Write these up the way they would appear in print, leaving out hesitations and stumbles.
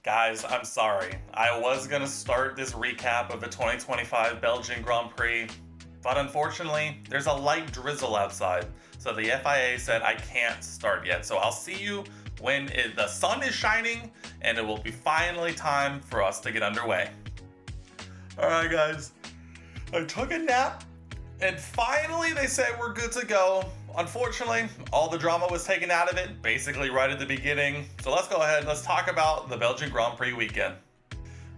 Guys, I'm sorry. I was going to start this recap of the 2025 Belgian Grand Prix, but unfortunately, there's a light drizzle outside. So the FIA said I can't start yet. So I'll see you when the sun is shining and it will be finally time for us to get underway. Alright, guys. I took a nap and finally they said we're good to go. Unfortunately, all the drama was taken out of it, basically right at the beginning. So let's go ahead and let's talk about the Belgian Grand Prix weekend.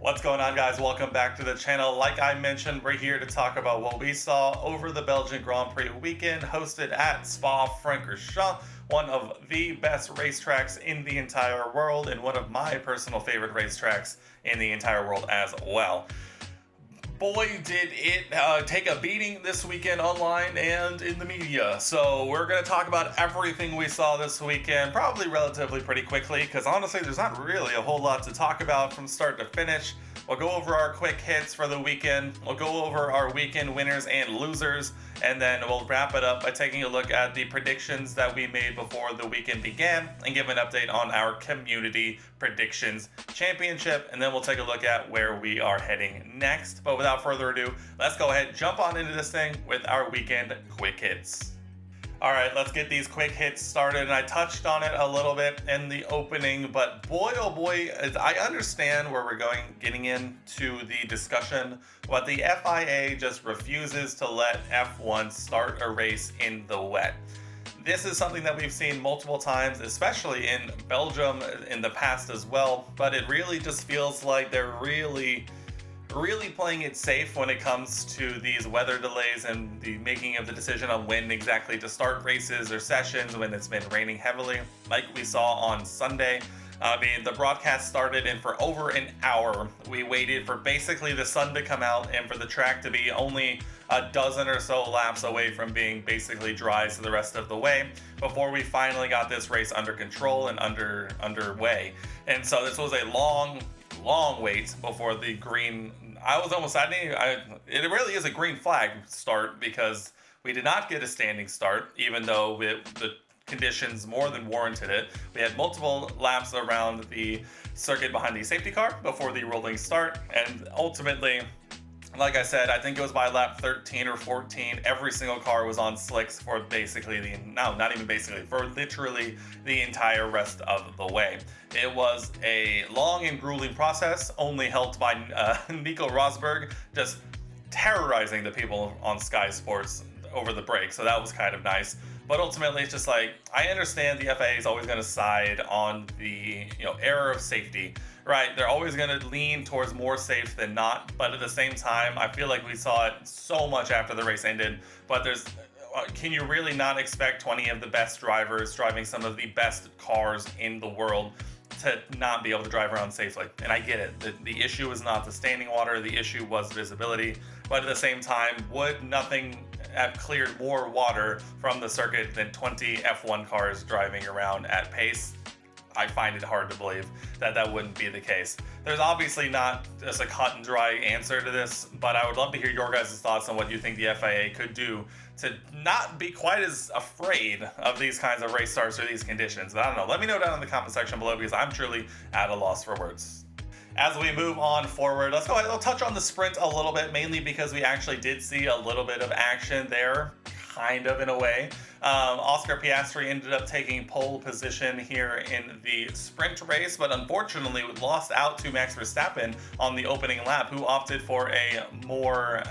What's going on, guys? Welcome back to the channel. Like I mentioned, we're here to talk about what we saw over the Belgian Grand Prix weekend hosted at Spa-Francorchamps, one of the best racetracks in the entire world and one of my personal favorite racetracks in the entire world as well. Boy, did it take a beating this weekend online and in the media. So we're going to talk about everything we saw this weekend, probably relatively pretty quickly, because honestly, there's not really a whole lot to talk about from start to finish. We'll go over our quick hits for the weekend. We'll go over our weekend winners and losers, and then we'll wrap it up by taking a look at the predictions that we made before the weekend began and give an update on our community predictions championship, and then we'll take a look at where we are heading next. But without further ado, let's go ahead and jump on into this thing with our weekend quick hits. All right, let's get these quick hits started. And I touched on it a little bit in the opening, but boy, oh boy, I understand where we're getting into the discussion, but the FIA just refuses to let F1 start a race in the wet. This is something that we've seen multiple times, especially in Belgium in the past as well, but it really just feels like they're really playing it safe when it comes to these weather delays and the making of the decision on when exactly to start races or sessions when it's been raining heavily, like we saw on Sunday. The broadcast started, and for over an hour, we waited for basically the sun to come out and for the track to be only a dozen or so laps away from being basically dry for the rest of the way before we finally got this race under control and underway. And so this was a long wait before the green. It really is a green flag start because we did not get a standing start, even though the conditions more than warranted it. We had multiple laps around the circuit behind the safety car before the rolling start, and ultimately, like I said, I think it was by lap 13 or 14, every single car was on slicks for for literally the entire rest of the way. It was a long and grueling process, only helped by Nico Rosberg just terrorizing the people on Sky Sports over the break, so that was kind of nice. But ultimately, it's just like, I understand the FIA is always going to side on the error of safety, right? They're always going to lean towards more safe than not. But at the same time, I feel like we saw it so much after the race ended. But can you really not expect 20 of the best drivers driving some of the best cars in the world to not be able to drive around safely? And I get it. The issue was not the standing water. The issue was visibility. But at the same time, would nothing have cleared more water from the circuit than 20 F1 cars driving around at pace? I find it hard to believe that wouldn't be the case. There's obviously not just a cut and dry answer to this, but I would love to hear your guys' thoughts on what you think the FIA could do to not be quite as afraid of these kinds of race starts or these conditions. But I don't know. Let me know down in the comment section below, because I'm truly at a loss for words. As we move on forward, let's go ahead and touch on the sprint a little bit, mainly because we actually did see a little bit of action there, kind of in a way. Oscar Piastri ended up taking pole position here in the sprint race, but unfortunately lost out to Max Verstappen on the opening lap, who opted for a more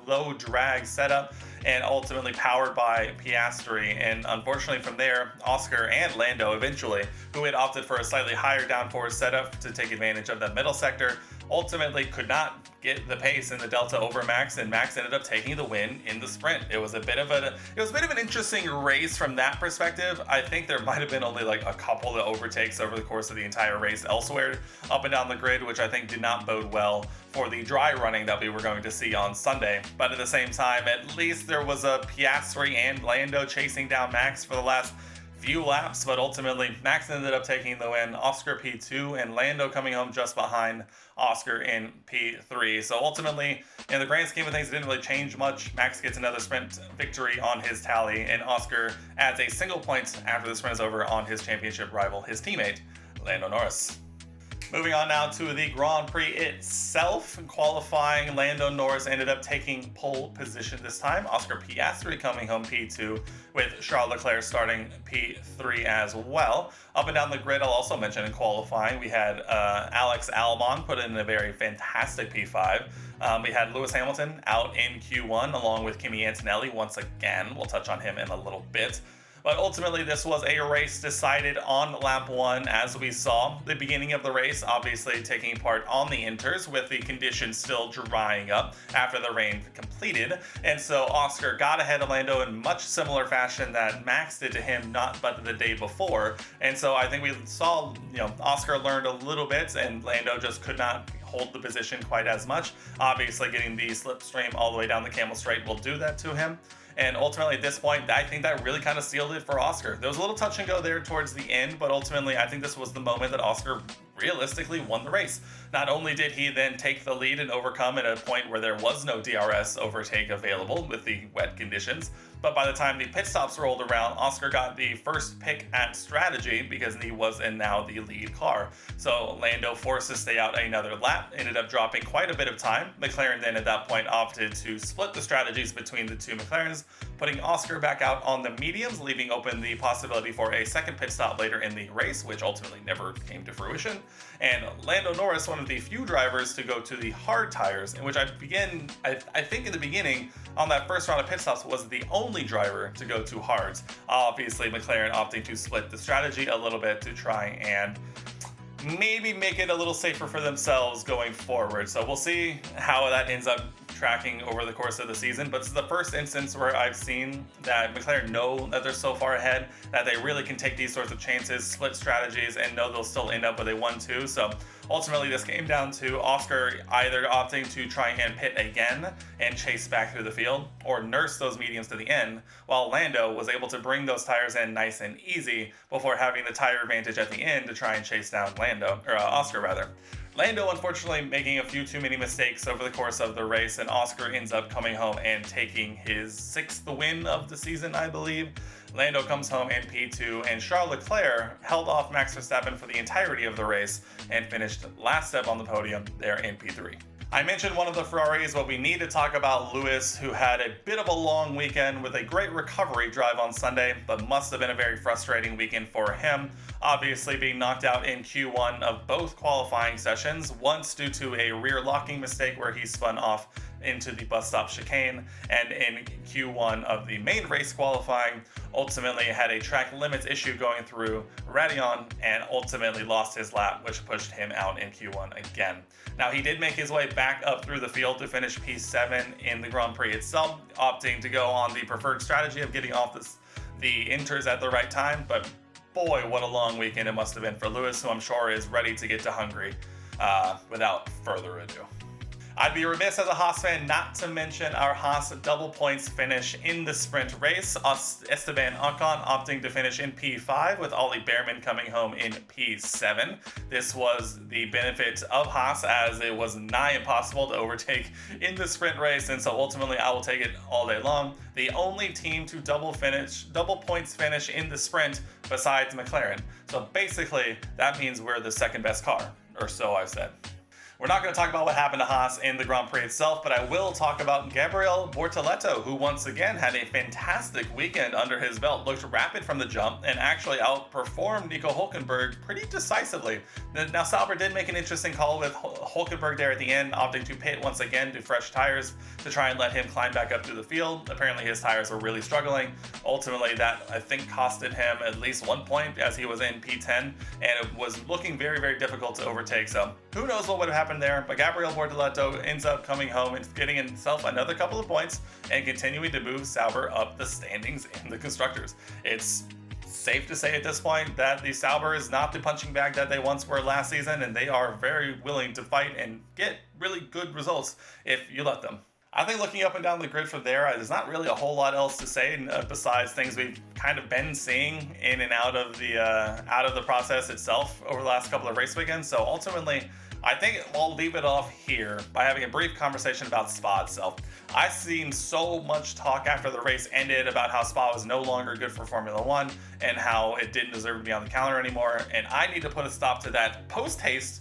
low drag setup and ultimately powered by Piastri. And unfortunately from there, Oscar and Lando eventually, who had opted for a slightly higher downforce setup to take advantage of that middle sector, ultimately could not get the pace in the delta over Max, and Max ended up taking the win in the sprint. It was a bit of an interesting race from that perspective. I think there might have been only like a couple of overtakes over the course of the entire race elsewhere up and down the grid, which I think did not bode well for the dry running that we were going to see on Sunday. But at the same time, at least there was a Piastri and Lando chasing down Max for the last few laps, but ultimately Max ended up taking the win, Oscar P2 and Lando coming home just behind Oscar in P3. So ultimately, in the grand scheme of things, it didn't really change much. Max gets another sprint victory on his tally, and Oscar adds a single point after the sprint is over on his championship rival, his teammate, Lando Norris. Moving on now to the Grand Prix itself. Qualifying, Lando Norris ended up taking pole position this time. Oscar Piastri coming home P2, with Charles Leclerc starting P3 as well. Up and down the grid, I'll also mention in qualifying, we had Alex Albon put in a very fantastic P5. We had Lewis Hamilton out in Q1 along with Kimi Antonelli once again. We'll touch on him in a little bit. But ultimately, this was a race decided on lap 1, as we saw. The beginning of the race, obviously taking part on the inters, with the conditions still drying up after the rain completed. And so Oscar got ahead of Lando in much similar fashion that Max did to him not but the day before. And so I think we saw, Oscar learned a little bit, and Lando just could not hold the position quite as much. Obviously, getting the slipstream all the way down the Camel Straight will do that to him. And ultimately, at this point, I think that really kind of sealed it for Oscar. There was a little touch and go there towards the end, but ultimately, I think this was the moment that Oscar realistically won the race. Not only did he then take the lead and overcome at a point where there was no DRS overtake available with the wet conditions, but by the time the pit stops rolled around, Oscar got the first pick at strategy because he was in now the lead car. So Lando forced to stay out another lap, ended up dropping quite a bit of time. McLaren then at that point opted to split the strategies between the two McLarens, putting Oscar back out on the mediums, leaving open the possibility for a second pit stop later in the race, which ultimately never came to fruition. And Lando Norris, one of the few drivers to go to the hard tires, in which I think in the beginning, on that first round of pit stops, was the only driver to go to hards. Obviously, McLaren opting to split the strategy a little bit to try and maybe make it a little safer for themselves going forward. So we'll see how that ends up tracking over the course of the season, but it's the first instance where I've seen that McLaren know that they're so far ahead that they really can take these sorts of chances, split strategies, and know they'll still end up with a 1-2. So ultimately, this came down to Oscar either opting to try and pit again and chase back through the field, or nurse those mediums to the end, while Lando was able to bring those tires in nice and easy before having the tire advantage at the end to try and chase down Oscar rather. Lando, unfortunately, making a few too many mistakes over the course of the race, and Oscar ends up coming home and taking his 6th win of the season, I believe. Lando comes home in P2, and Charles Leclerc held off Max Verstappen for the entirety of the race and finished last step on the podium there in P3. I mentioned one of the Ferraris, but we need to talk about Lewis, who had a bit of a long weekend with a great recovery drive on Sunday, but must have been a very frustrating weekend for him. Obviously being knocked out in Q1 of both qualifying sessions, once due to a rear locking mistake where he spun off into the bus stop chicane, and in Q1 of the main race qualifying, ultimately had a track limits issue going through Radion and ultimately lost his lap, which pushed him out in Q1 again. Now, he did make his way back up through the field to finish P7 in the Grand Prix itself, opting to go on the preferred strategy of getting off the inters at the right time, but boy, what a long weekend it must have been for Lewis, who I'm sure is ready to get to Hungary without further ado. I'd be remiss as a Haas fan not to mention our Haas double points finish in the sprint race. Esteban Ocon opting to finish in P5 with Ollie Behrman coming home in P7. This was the benefit of Haas, as it was nigh impossible to overtake in the sprint race, and so ultimately I will take it all day long. The only team to double points finish in the sprint besides McLaren. So basically that means we're the second best car, or so I've said. We're not going to talk about what happened to Haas in the Grand Prix itself, but I will talk about Gabriel Bortoleto, who once again had a fantastic weekend under his belt, looked rapid from the jump, and actually outperformed Nico Hülkenberg pretty decisively. Now, Sauber did make an interesting call with Hülkenberg there at the end, opting to pit once again to fresh tires to try and let him climb back up through the field. Apparently his tires were really struggling. Ultimately, that I think costed him at least 1 point as he was in P10, and it was looking very, very difficult to overtake. So who knows what would have happened there, but Gabriel Bortoleto ends up coming home and getting himself another couple of points and continuing to move Sauber up the standings in the Constructors. It's safe to say at this point that the Sauber is not the punching bag that they once were last season, and they are very willing to fight and get really good results if you let them. I think looking up and down the grid from there's not really a whole lot else to say besides things we've kind of been seeing in and out of the process itself over the last couple of race weekends. So ultimately, I think I'll leave it off here by having a brief conversation about Spa itself. I've seen so much talk after the race ended about how Spa was no longer good for Formula One and how it didn't deserve to be on the calendar anymore, and I need to put a stop to that post-haste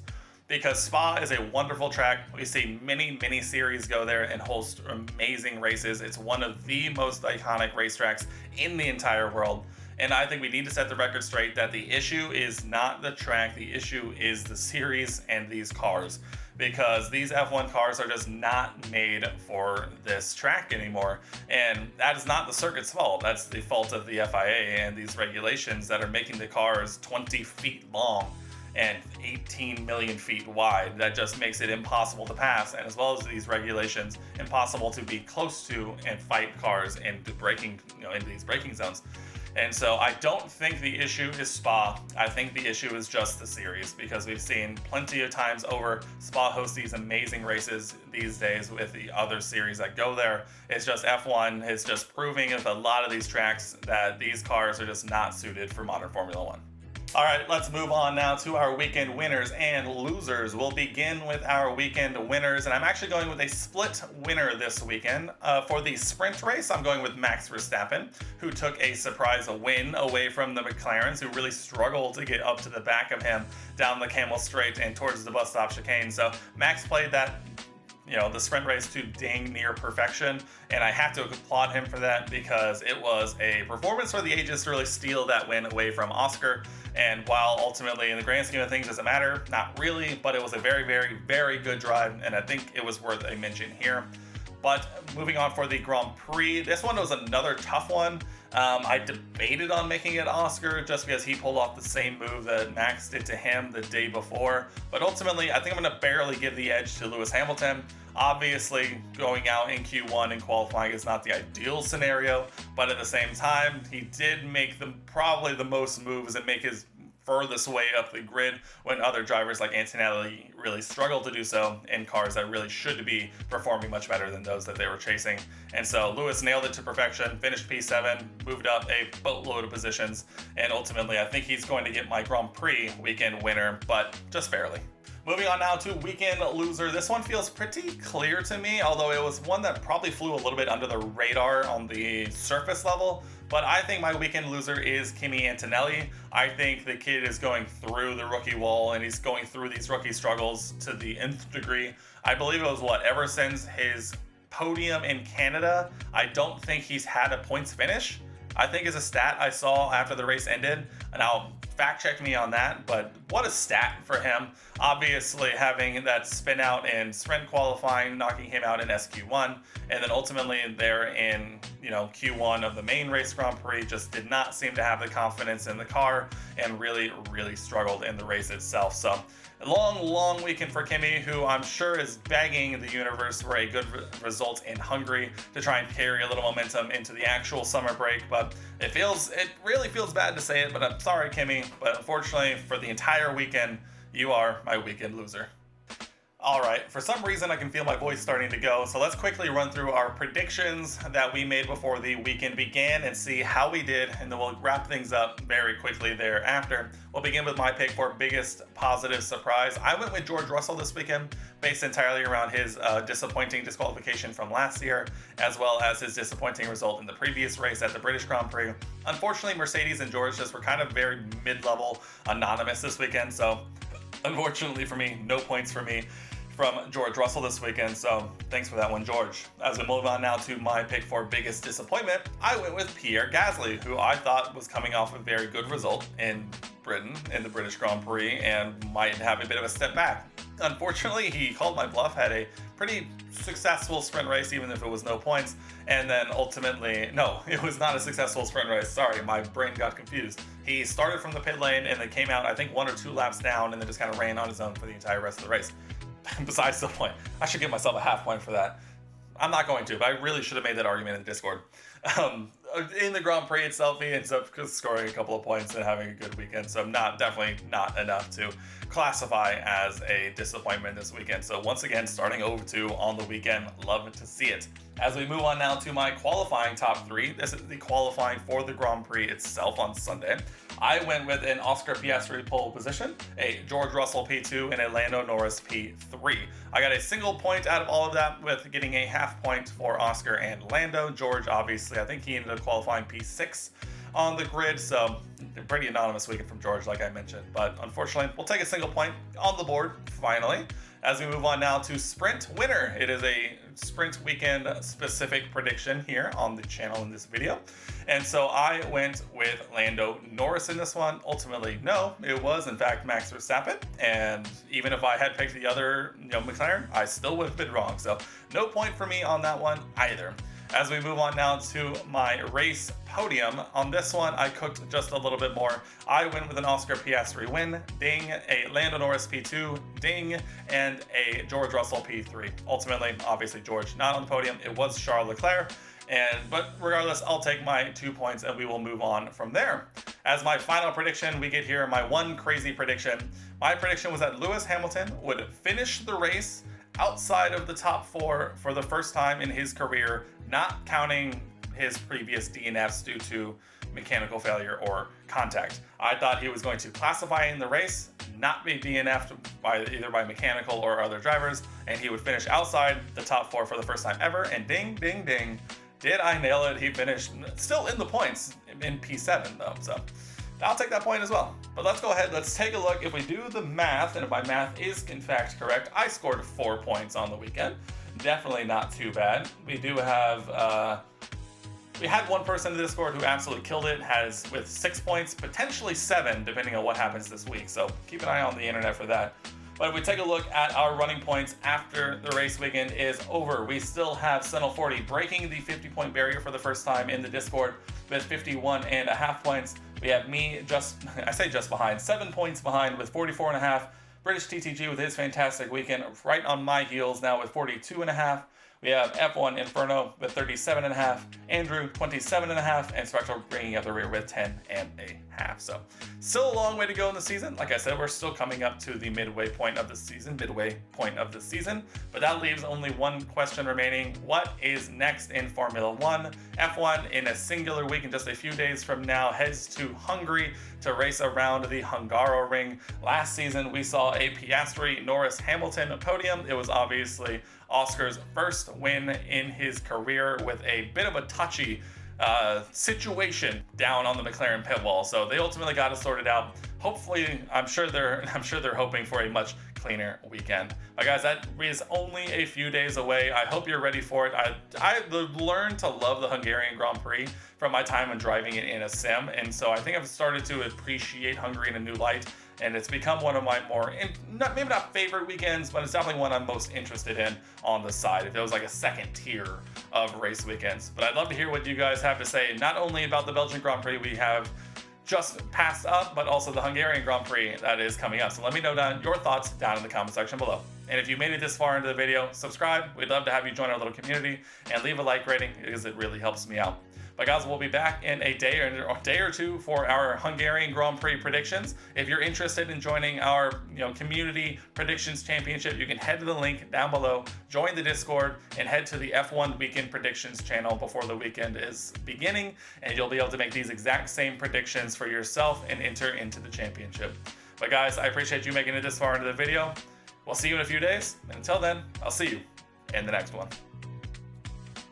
because Spa is a wonderful track. We see many series go there and host amazing races. It's one of the most iconic racetracks in the entire world. And I think we need to set the record straight that the issue is not the track, the issue is the series and these cars. Because these F1 cars are just not made for this track anymore. And that is not the circuit's fault. That's the fault of the FIA and these regulations that are making the cars 20 feet long and 18 million feet wide. That just makes it impossible to pass, and as well as these regulations, impossible to be close to and fight cars in the braking, in these braking zones. And so I don't think the issue is Spa. I think the issue is just the series, because we've seen plenty of times over Spa hosts these amazing races these days with the other series that go there. It's just F1 is just proving with a lot of these tracks that these cars are just not suited for modern Formula One. All right, let's move on now to our weekend winners and losers. We'll begin with our weekend winners, and I'm actually going with a split winner this weekend. For the sprint race, I'm going with Max Verstappen, who took a surprise win away from the McLarens, who really struggled to get up to the back of him down the Camel Straight and towards the bus stop chicane. So Max played that the sprint race to dang near perfection, and I have to applaud him for that, because it was a performance for the ages to really steal that win away from Oscar. And while ultimately in the grand scheme of things doesn't matter, not really, but it was a very good drive, and I think it was worth a mention here. But moving on for the Grand Prix, this one was another tough one. I debated on making it Oscar just because he pulled off the same move that Max did to him the day before. But ultimately, I think I'm going to barely give the edge to Lewis Hamilton. Obviously, going out in Q1 and qualifying is not the ideal scenario, but at the same time, he did make probably the most moves and make his furthest way up the grid, when other drivers like Antonelli really struggled to do so in cars that really should be performing much better than those that they were chasing. And so Lewis nailed it to perfection, finished P7, moved up a boatload of positions, and ultimately I think he's going to get my Grand Prix weekend winner, but just barely. Moving on now to weekend loser. This one feels pretty clear to me, although it was one that probably flew a little bit under the radar on the surface level. But I think my weekend loser is Kimi Antonelli. I think the kid is going through the rookie wall, and he's going through these rookie struggles to the nth degree. I believe it was ever since his podium in Canada, I don't think he's had a points finish. I think is a stat I saw after the race ended, and I'll fact check me on that, but what a stat for him. Obviously having that spin out in sprint qualifying, knocking him out in SQ1, and then ultimately there in Q1 of the main race Grand Prix just did not seem to have the confidence in the car and really struggled in the race itself. So a long weekend for Kimi, who I'm sure is begging the universe for a good result in Hungary to try and carry a little momentum into the actual summer break. But it really feels bad to say it, but I'm sorry, Kimi, but unfortunately for the entire weekend, you are my weekend loser. Alright, for some reason I can feel my voice starting to go, so let's quickly run through our predictions that we made before the weekend began and see how we did, and then we'll wrap things up very quickly thereafter. We'll begin with my pick for biggest positive surprise. I went with George Russell this weekend, based entirely around his disappointing disqualification from last year, as well as his disappointing result in the previous race at the British Grand Prix. Unfortunately, Mercedes and George just were kind of very mid-level anonymous this weekend, so unfortunately for me, no points for me from George Russell this weekend, so thanks for that one, George. As we move on now to my pick for biggest disappointment, I went with Pierre Gasly, who I thought was coming off a very good result in Britain in the British Grand Prix and might have a bit of a step back. Unfortunately, he called my bluff, had a pretty successful sprint race, even if it was no points, and then ultimately, no, it was not a successful sprint race. Sorry, my brain got confused. He started from the pit lane and then came out, I think, 1 or 2 laps down, and then just kind of ran on his own for the entire rest of the race. Besides the point, I should give myself a half point for that. I'm not going to, but I really should have made that argument in Discord. In the Grand Prix itself, he ends up scoring a couple of points and having a good weekend, so definitely not enough to classify as a disappointment this weekend. So once again, starting 0-2 on the weekend, love to see it. As we move on now to my qualifying top 3, this is the qualifying for the Grand Prix itself on Sunday. I went with an Oscar Piastri pole position, a George Russell P2, and a Lando Norris P3. I got a single point out of all of that, with getting a half point for Oscar and Lando. George, obviously, I think he ended up qualifying P6. on the grid. So pretty anonymous weekend from George, like I mentioned. But unfortunately, we'll take a single point on the board finally. As we move on now to Sprint Winner. It is a Sprint Weekend specific prediction here on the channel in this video. And so I went with Lando Norris in this one. Ultimately, no, it was in fact Max Verstappen. And even if I had picked the other, McLaren, I still would have been wrong. So no point for me on that one either. As we move on now to my race podium, on this one, I cooked just a little bit more. I went with an Oscar Piastri win, ding, a Lando Norris P2, ding, and a George Russell P3. Ultimately, obviously, George not on the podium. It was Charles Leclerc. But regardless, I'll take my 2 points and we will move on from there. As my final prediction, we get here my one crazy prediction. My prediction was that Lewis Hamilton would finish the race outside of the top 4 for the first time in his career, not counting his previous DNFs due to mechanical failure or contact. I thought he was going to classify in the race, not be DNF'd either by mechanical or other drivers, and he would finish outside the top 4 for the first time ever. And ding, ding, ding, did I nail it? He finished still in the points in P7 though, so I'll take that point as well. But let's go ahead, let's take a look. If we do the math, and if my math is in fact correct, I scored 4 points on the weekend. Definitely not too bad. We do have, we had one person in the Discord who absolutely killed it, with 6 points, potentially 7, depending on what happens this week. So keep an eye on the internet for that. But if we take a look at our running points after the race weekend is over, we still have Senel40 breaking the 50-point barrier for the first time in the Discord with 51.5 points. We have me just behind, 7 points behind with 44.5. British TTG with his fantastic weekend right on my heels now with 42.5. We have F1 Inferno with 37.5, Andrew 27.5, and Spectral bringing up the rear with 10.5. So still a long way to go in the season. Like I said, we're still coming up to the midway point of the season, but that leaves only one question remaining. What is next in Formula One? F1 in a singular week and just a few days from now heads to Hungary to race around the Hungaroring. Last season, we saw a Piastri Norris Hamilton podium. It was obviously Oscar's first win in his career with a bit of a touchy situation down on the McLaren pit wall. So they ultimately got it sorted out. Hopefully, I'm sure they're hoping for a much cleaner weekend. But guys, that is only a few days away. I hope you're ready for it. I learned to love the Hungarian Grand Prix from my time when driving it in a sim, and so I think I've started to appreciate Hungary in a new light. And it's become one of my more, maybe not favorite weekends, but it's definitely one I'm most interested in on the side, if it was like a second tier of race weekends. But I'd love to hear what you guys have to say, not only about the Belgian Grand Prix we have just passed up, but also the Hungarian Grand Prix that is coming up. So let me know your thoughts down in the comment section below. And if you made it this far into the video, subscribe. We'd love to have you join our little community and leave a like rating because it really helps me out. But guys, we'll be back in a day or two for our Hungarian Grand Prix predictions. If you're interested in joining our community predictions championship, you can head to the link down below, join the Discord, and head to the F1 Weekend Predictions channel before the weekend is beginning, and you'll be able to make these exact same predictions for yourself and enter into the championship. But guys, I appreciate you making it this far into the video. We'll see you in a few days, and until then, I'll see you in the next one.